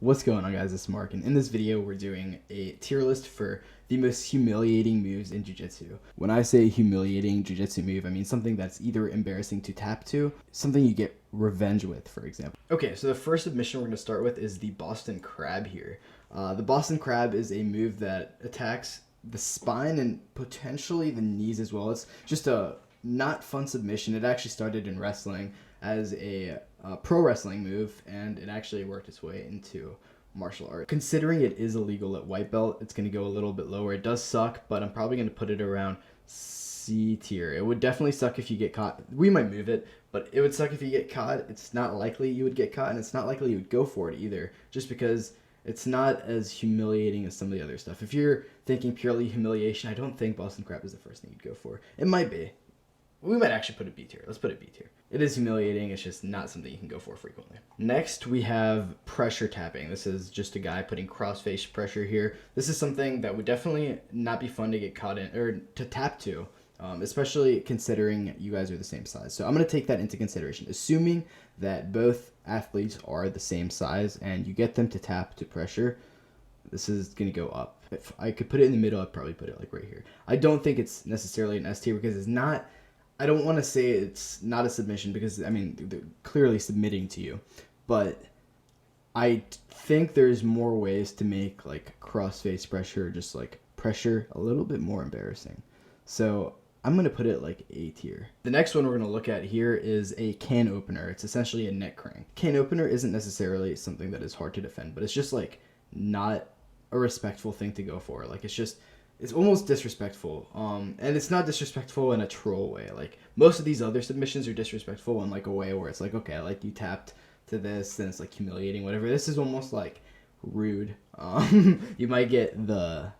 What's going on, guys? It's Mark, and in this video we're doing a tier list for the most humiliating moves in jiu-jitsu. When I say humiliating jiu-jitsu move, I mean something that's either embarrassing to tap to, something you get revenge with, for example. Okay, so the first submission we're going to start with is the Boston Crab here. The Boston Crab is a move that attacks the spine and potentially the knees as well. It's just a not fun submission. It actually started in wrestling as a pro wrestling move, and it actually worked its way into martial art. Considering it is illegal at white belt, it's going to go a little bit lower. It does suck, but I'm probably going to put it around C tier. It would definitely suck if you get caught. We might move it, but it would suck if you get caught. It's not likely you would get caught, and it's not likely you would go for it either, just because it's not as humiliating as some of the other stuff. If you're thinking purely humiliation, I don't think Boston Crab is the first thing you'd go for. It might be. We might actually put it B tier. Let's put it B tier. It is humiliating. It's just not something you can go for frequently. Next, we have pressure tapping. This is just a guy putting cross-face pressure here. This is something that would definitely not be fun to get caught in or to tap to, especially considering you guys are the same size. So I'm going to take that into consideration. Assuming that both athletes are the same size and you get them to tap to pressure, this is going to go up. If I could put it in the middle, I'd probably put it like right here. I don't think it's necessarily an S tier because it's not... I don't want to say it's not a submission because, I mean, they're clearly submitting to you. But I think there's more ways to make, like, cross-face pressure, just, like, pressure a little bit more embarrassing. So I'm going to put it, like, A tier. The next one we're going to look at here is a can opener. It's essentially a neck crank. Can opener isn't necessarily something that is hard to defend, but it's just, like, not a respectful thing to go for. Like, it's almost disrespectful. And it's not disrespectful in a troll way. Like, most of these other submissions are disrespectful in, like, a way where it's like, okay, like, you tapped to this, then it's, like, humiliating, whatever. This is almost, like, rude. You might get the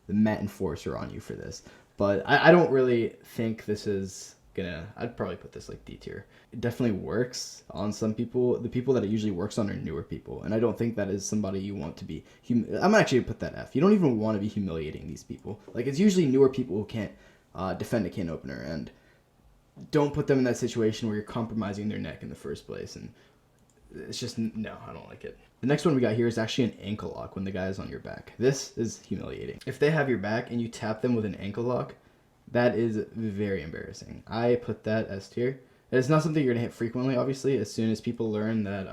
Met Enforcer on you for this. But I don't really think this is gonna... I'd probably put this, like, D tier. It definitely works on some people. The people that it usually works on are newer people, and I don't think that is somebody you want to be... I'm actually gonna put that F. You don't even want to be humiliating these people. Like, it's usually newer people who can't defend a can opener, and don't put them in that situation where you're compromising their neck in the first place, and it's just... No, I don't like it. The next one we got here is actually an ankle lock when the guy is on your back. This is humiliating. If they have your back and you tap them with an ankle lock, that is very embarrassing. I put that S tier. It's not something you're going to hit frequently, obviously. As soon as people learn that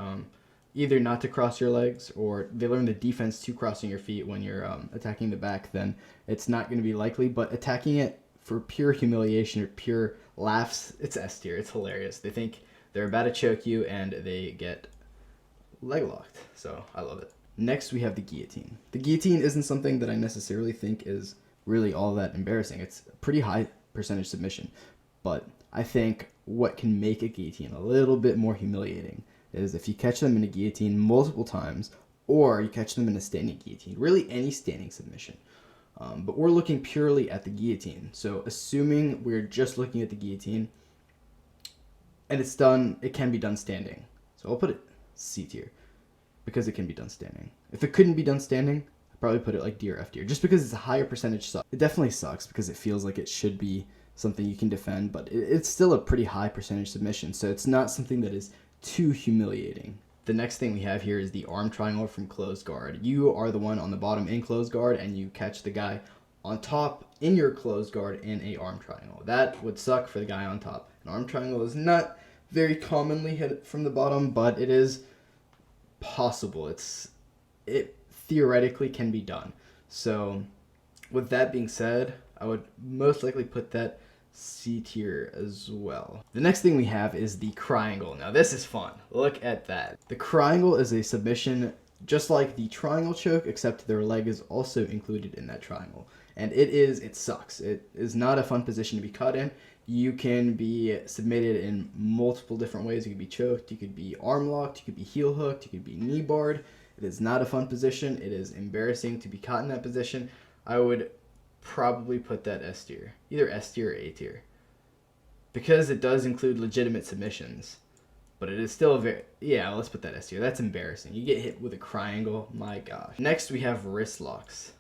either not to cross your legs or they learn the defense to crossing your feet when you're attacking the back, then it's not going to be likely. But attacking it for pure humiliation or pure laughs, it's S tier. It's hilarious. They think they're about to choke you and they get leg locked. So I love it. Next, we have the guillotine. The guillotine isn't something that I necessarily think is really all that embarrassing. It's a pretty high percentage submission, but I think what can make a guillotine a little bit more humiliating is if you catch them in a guillotine multiple times, or you catch them in a standing guillotine, really any standing submission. But we're looking purely at the guillotine. So assuming we're just looking at the guillotine and it's done, it can be done standing. So I'll put it C tier because it can be done standing. If it couldn't be done standing, probably put it like D or F tier, just because it's a higher percentage suck. It definitely sucks because it feels like it should be something you can defend, but it's still a pretty high percentage submission, so it's not something that is too humiliating. The next thing we have here is the arm triangle from closed guard. You are the one on the bottom in closed guard, and you catch the guy on top in your closed guard in a arm triangle. That would suck for the guy on top. An arm triangle is not very commonly hit from the bottom, but it is possible. It theoretically can be done. So with that being said, I would most likely put that C tier as well. The next thing we have is the triangle. Now this is fun. Look at that. The triangle is a submission just like the triangle choke, except their leg is also included in that triangle. And it sucks. It is not a fun position to be caught in. You can be submitted in multiple different ways. You could be choked, you could be arm locked, you could be heel hooked, you could be knee barred. It is not a fun position. It is embarrassing to be caught in that position. I would probably put that S tier. Either S tier or A tier. Because it does include legitimate submissions. But it is still let's put that S tier. That's embarrassing. You get hit with a triangle. My gosh. Next, we have wrist locks.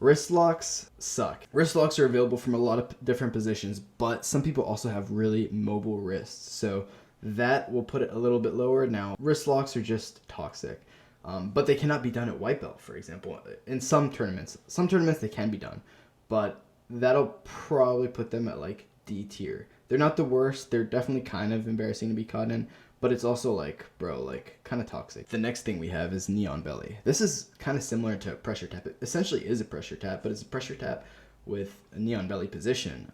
Wrist locks suck. Wrist locks are available from a lot of different positions, but some people also have really mobile wrists. So that will put it a little bit lower. Now, wrist locks are just toxic. But they cannot be done at white belt, for example. In some tournaments they can be done, but that'll probably put them at like D tier. They're not the worst. They're definitely kind of embarrassing to be caught in, but it's also like, bro, like kind of toxic. The next thing we have is knee on belly. This is kind of similar to pressure tap. It essentially is a pressure tap, but it's a pressure tap with a knee on belly position.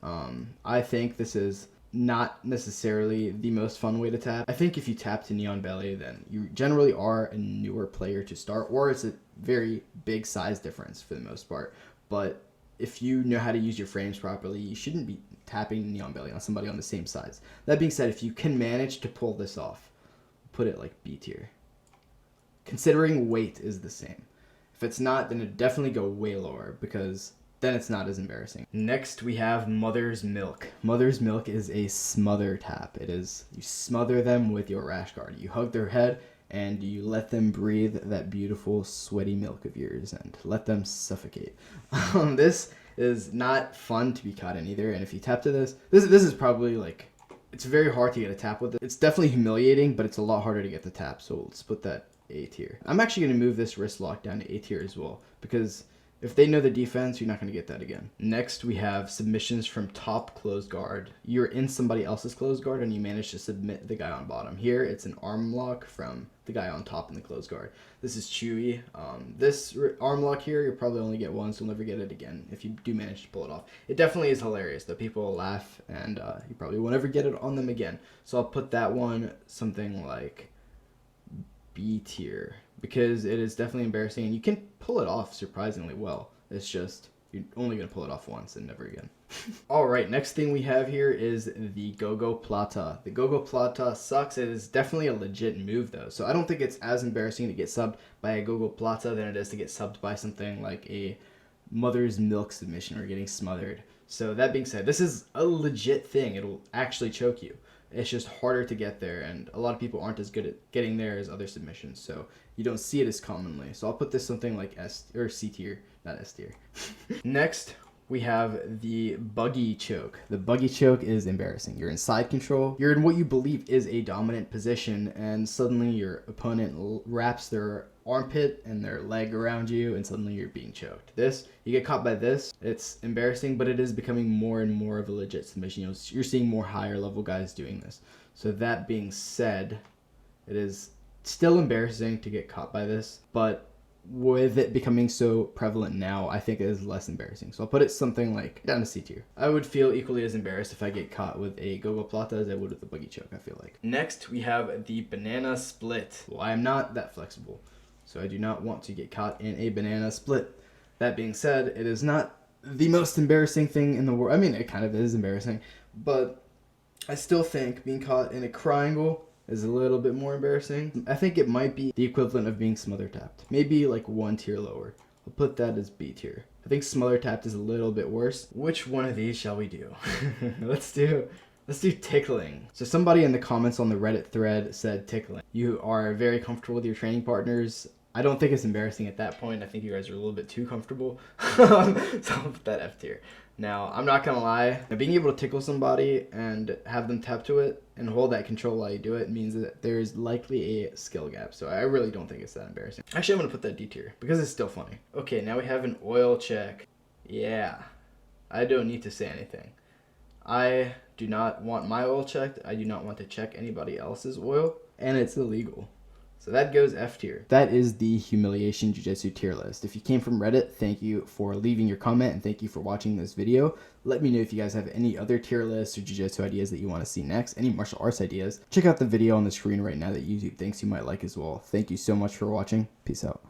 I think this is not necessarily the most fun way to tap. I think if you tap to knee on belly, then you generally are a newer player to start, or it's a very big size difference for the most part. But if you know how to use your frames properly, you shouldn't be tapping knee on belly on somebody on the same size. That being said, if you can manage to pull this off, put it like B tier. Considering weight is the same. If it's not, then it'd definitely go way lower, because then it's not as embarrassing. Next, we have Mother's Milk. Mother's Milk is a smother tap. It is, you smother them with your rash guard. You hug their head and you let them breathe that beautiful sweaty milk of yours and let them suffocate. This is not fun to be caught in either. And if you tap to this is probably like, it's very hard to get a tap with it. It's definitely humiliating, but it's a lot harder to get the tap. So let's put that A tier. I'm actually going to move this wrist lock down to A tier as well, because if they know the defense, you're not going to get that again. Next, we have submissions from top closed guard. You're in somebody else's closed guard and you manage to submit the guy on bottom. Here, it's an arm lock from the guy on top in the closed guard. This is chewy. This arm lock here, you'll probably only get once. You'll never get it again if you do manage to pull it off. It definitely is hilarious, though. People will laugh and you probably won't ever get it on them again. So I'll put that one something like B tier, because it is definitely embarrassing and you can pull it off surprisingly well. It's just, you're only going to pull it off once and never again. Alright, next thing we have here is the Gogo Plata. The Gogo Plata sucks. It is definitely a legit move though, so I don't think it's as embarrassing to get subbed by a Gogo Plata than it is to get subbed by something like a Mother's Milk submission or getting smothered. So that being said, this is a legit thing. It'll actually choke you. It's just harder to get there, and a lot of people aren't as good at getting there as other submissions, so you don't see it as commonly. So I'll put this something like S or C tier, not S tier. Next, we have the buggy choke. The buggy choke is embarrassing. You're in side control. You're in what you believe is a dominant position, and suddenly your opponent wraps their armpit and their leg around you, and suddenly you're being choked. You get caught by this, it's embarrassing, but it is becoming more and more of a legit submission. You're seeing more higher level guys doing this. So that being said, it is still embarrassing to get caught by this, but with it becoming so prevalent now, I think it is less embarrassing. So I'll put it something like down to C tier. I would feel equally as embarrassed if I get caught with a Gogo Plata as I would with a buggy choke, I feel like. Next, we have the banana split. Well, I am not that flexible, so I do not want to get caught in a banana split. That being said, it is not the most embarrassing thing in the world. I mean, it kind of is embarrassing, but I still think being caught in a triangle is a little bit more embarrassing. I think it might be the equivalent of being smother tapped. Maybe like one tier lower. I'll put that as B tier. I think smother tapped is a little bit worse. Which one of these shall we do? Let's do tickling. So somebody in the comments on the Reddit thread said tickling. You are very comfortable with your training partners. I don't think it's embarrassing at that point. I think you guys are a little bit too comfortable. So I'll put that F tier. Now, I'm not gonna lie, being able to tickle somebody and have them tap to it and hold that control while you do it means that there's likely a skill gap. So I really don't think it's that embarrassing. Actually, I'm gonna put that D tier because it's still funny. Okay, now we have an oil check. Yeah, I don't need to say anything. I do not want my oil checked. I do not want to check anybody else's oil, and it's illegal. So that goes F tier. That is the Humiliation Jiu-Jitsu tier list. If you came from Reddit, thank you for leaving your comment and thank you for watching this video. Let me know if you guys have any other tier lists or Jiu-Jitsu ideas that you want to see next, any martial arts ideas. Check out the video on the screen right now that YouTube thinks you might like as well. Thank you so much for watching. Peace out.